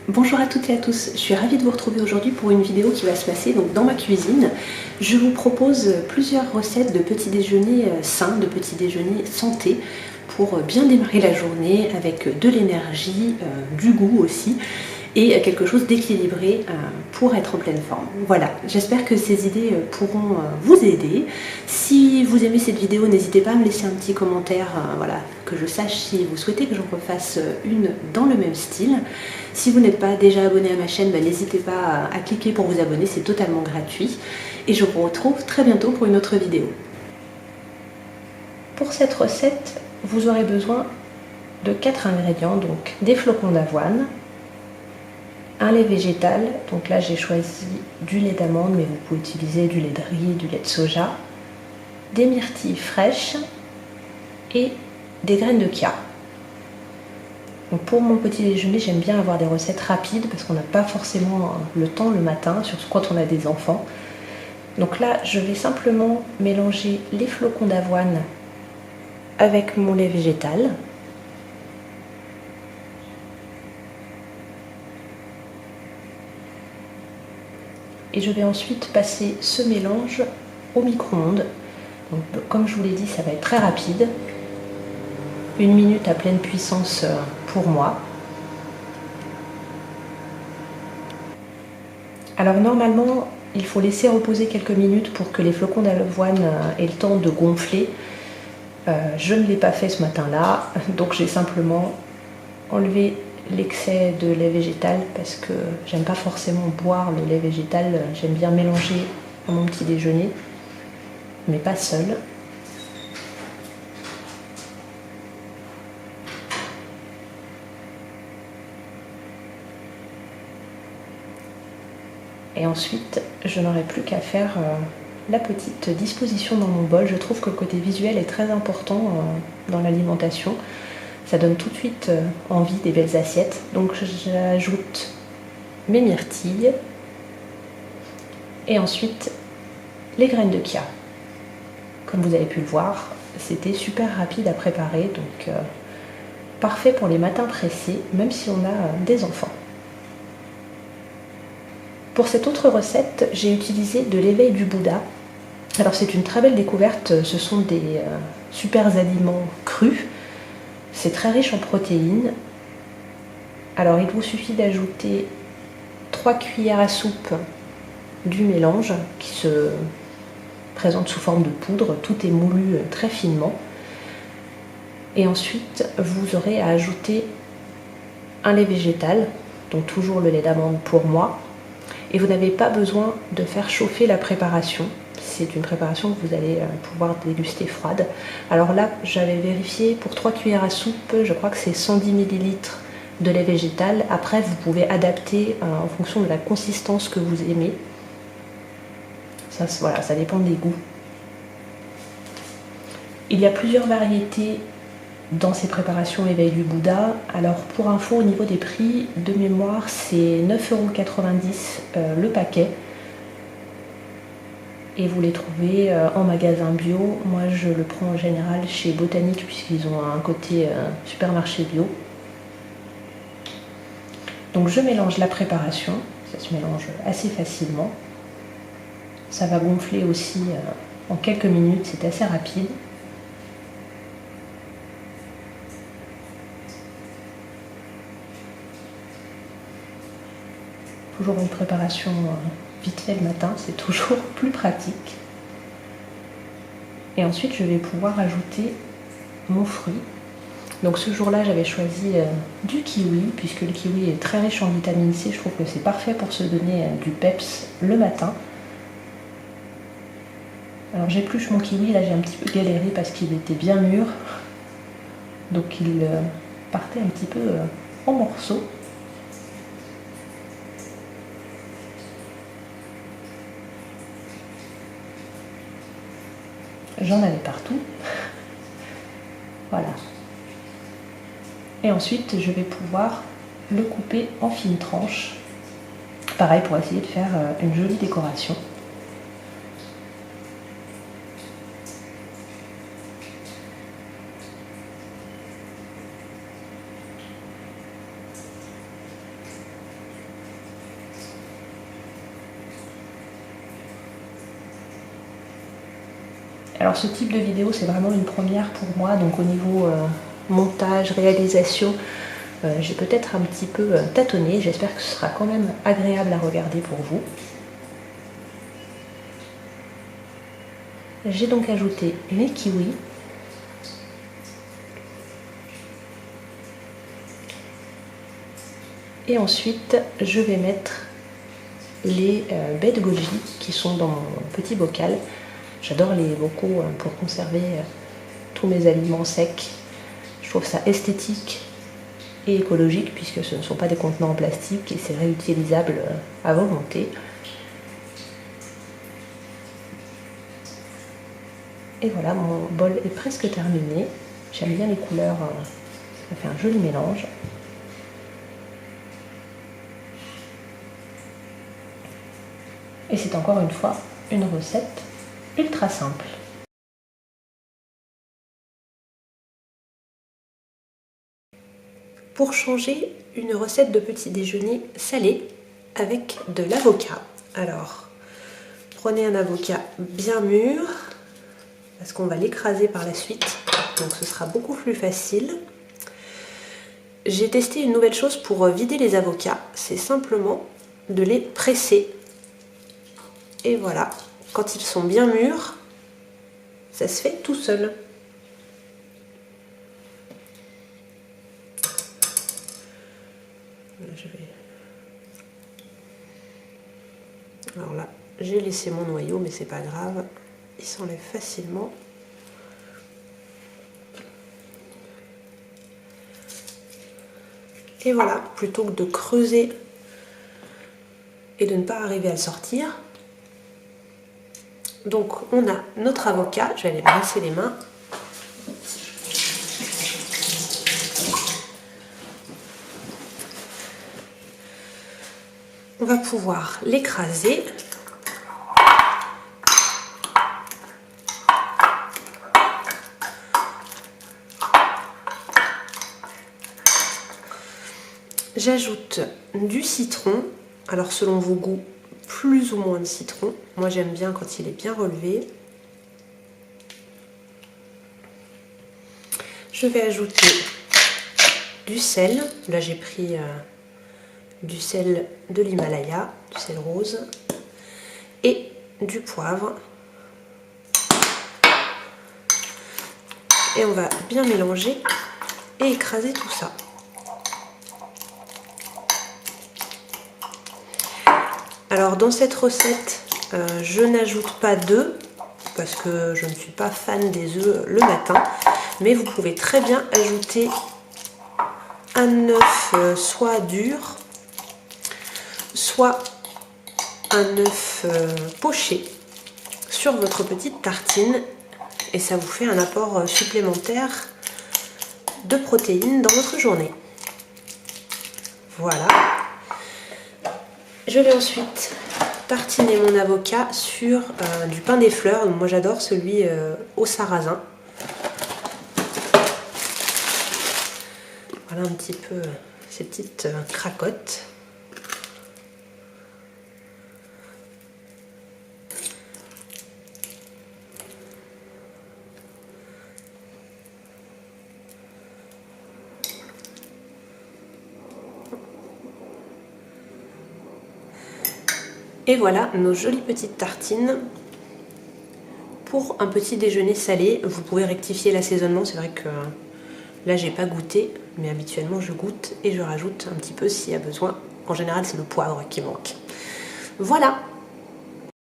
Bonjour à toutes et à tous, je suis ravie de vous retrouver aujourd'hui pour une vidéo qui va se passer donc dans ma cuisine. Je vous propose plusieurs recettes de petits déjeuners sains, de petits déjeuners santé pour bien démarrer la journée avec de l'énergie, du goût aussi et quelque chose d'équilibré pour être en pleine forme. Voilà, j'espère que ces idées pourront vous aider. Si vous aimez cette vidéo, n'hésitez pas à me laisser un petit commentaire, voilà, que je sache si vous souhaitez que j'en refasse une dans le même style. Si vous n'êtes pas déjà abonné à ma chaîne, n'hésitez pas à cliquer pour vous abonner, c'est totalement gratuit. Et je vous retrouve très bientôt pour une autre vidéo. Pour cette recette, vous aurez besoin de 4 ingrédients, donc des flocons d'avoine, un lait végétal, donc là j'ai choisi du lait d'amande, mais vous pouvez utiliser du lait de riz, du lait de soja, des myrtilles fraîches et des graines de chia. Donc pour mon petit déjeuner, j'aime bien avoir des recettes rapides parce qu'on n'a pas forcément le temps le matin, surtout quand on a des enfants. Donc là, je vais simplement mélanger les flocons d'avoine avec mon lait végétal. Et je vais ensuite passer ce mélange au micro-ondes. Donc, comme je vous l'ai dit, ça va être très rapide. 1 minute à pleine puissance pour moi. Alors normalement, il faut laisser reposer quelques minutes pour que les flocons d'avoine aient le temps de gonfler. Je ne l'ai pas fait ce matin-là, donc j'ai simplement enlevé l'excès de lait végétal parce que j'aime pas forcément boire le lait végétal, j'aime bien mélanger à mon petit déjeuner, mais pas seul. Et ensuite, je n'aurai plus qu'à faire la petite disposition dans mon bol. Je trouve que le côté visuel est très important dans l'alimentation. Ça donne tout de suite envie des belles assiettes. Donc j'ajoute mes myrtilles et ensuite les graines de chia. Comme vous avez pu le voir, c'était super rapide à préparer, donc parfait pour les matins pressés, même si on a des enfants. Pour cette autre recette, j'ai utilisé de l'éveil du Bouddha. Alors c'est une très belle découverte, ce sont des super aliments crus. C'est très riche en protéines. Alors il vous suffit d'ajouter 3 cuillères à soupe du mélange qui se présente sous forme de poudre. Tout est moulu très finement. Et ensuite, vous aurez à ajouter un lait végétal, donc toujours le lait d'amande pour moi. Et vous n'avez pas besoin de faire chauffer la préparation. C'est une préparation que vous allez pouvoir déguster froide. Alors là, j'avais vérifié, pour 3 cuillères à soupe, je crois que c'est 110 ml de lait végétal. Après, vous pouvez adapter en fonction de la consistance que vous aimez. Ça, voilà, ça dépend des goûts. Il y a plusieurs variétés dans ces préparations éveil du Bouddha. Alors pour info, au niveau des prix, de mémoire, c'est 9,90 € le paquet. Et vous les trouvez en magasin bio. Moi je le prends en général chez Botanique puisqu'ils ont un côté supermarché bio. Donc je mélange la préparation, ça se mélange assez facilement. Ça va gonfler aussi en quelques minutes, c'est assez rapide. Toujours une préparation vite fait le matin, c'est toujours plus pratique. Et ensuite, je vais pouvoir ajouter mon fruit. Donc ce jour-là, j'avais choisi du kiwi, puisque le kiwi est très riche en vitamine C. Je trouve que c'est parfait pour se donner du peps le matin. Alors j'épluche mon kiwi, là j'ai un petit peu galéré parce qu'il était bien mûr. Donc il partait un petit peu en morceaux. J'en avais partout. Voilà. Et ensuite, je vais pouvoir le couper en fines tranches. Pareil pour essayer de faire une jolie décoration. Alors ce type de vidéo c'est vraiment une première pour moi, donc au niveau montage, réalisation, j'ai peut-être un petit peu tâtonné, j'espère que ce sera quand même agréable à regarder pour vous. J'ai donc ajouté les kiwis. Et ensuite, je vais mettre les baies de goji qui sont dans mon petit bocal. J'adore les bocaux pour conserver tous mes aliments secs. Je trouve ça esthétique et écologique puisque ce ne sont pas des contenants en plastique et c'est réutilisable à volonté. Et voilà, mon bol est presque terminé. J'aime bien les couleurs, ça fait un joli mélange. Et c'est encore une fois une recette ultra simple. Pour changer, une recette de petit déjeuner salé avec de l'avocat. Alors, prenez un avocat bien mûr, parce qu'on va l'écraser par la suite, donc ce sera beaucoup plus facile. J'ai testé une nouvelle chose pour vider les avocats, c'est simplement de les presser. Et voilà, quand ils sont bien mûrs, ça se fait tout seul. Alors là, j'ai laissé mon noyau, mais c'est pas grave, il s'enlève facilement. Et voilà, plutôt que de creuser et de ne pas arriver à le sortir. Donc on a notre avocat, je vais aller brasser les mains. On va pouvoir l'écraser. J'ajoute du citron, alors selon vos goûts, plus ou moins de citron. Moi j'aime bien quand il est bien relevé. Je vais ajouter du sel. Là j'ai pris du sel de l'Himalaya, du sel rose, et du poivre. Et on va bien mélanger et écraser tout ça. Alors dans cette recette, je n'ajoute pas d'œufs parce que je ne suis pas fan des œufs le matin, mais vous pouvez très bien ajouter un œuf soit dur, soit un œuf poché sur votre petite tartine et ça vous fait un apport supplémentaire de protéines dans votre journée. Voilà. Je vais ensuite tartiner mon avocat sur du pain des fleurs. Donc moi j'adore celui au sarrasin. Voilà un petit peu ces petites cracottes. Et voilà nos jolies petites tartines pour un petit déjeuner salé. Vous pouvez rectifier l'assaisonnement, c'est vrai que là j'ai pas goûté, mais habituellement je goûte et je rajoute un petit peu s'il y a besoin. En général c'est le poivre qui manque. Voilà.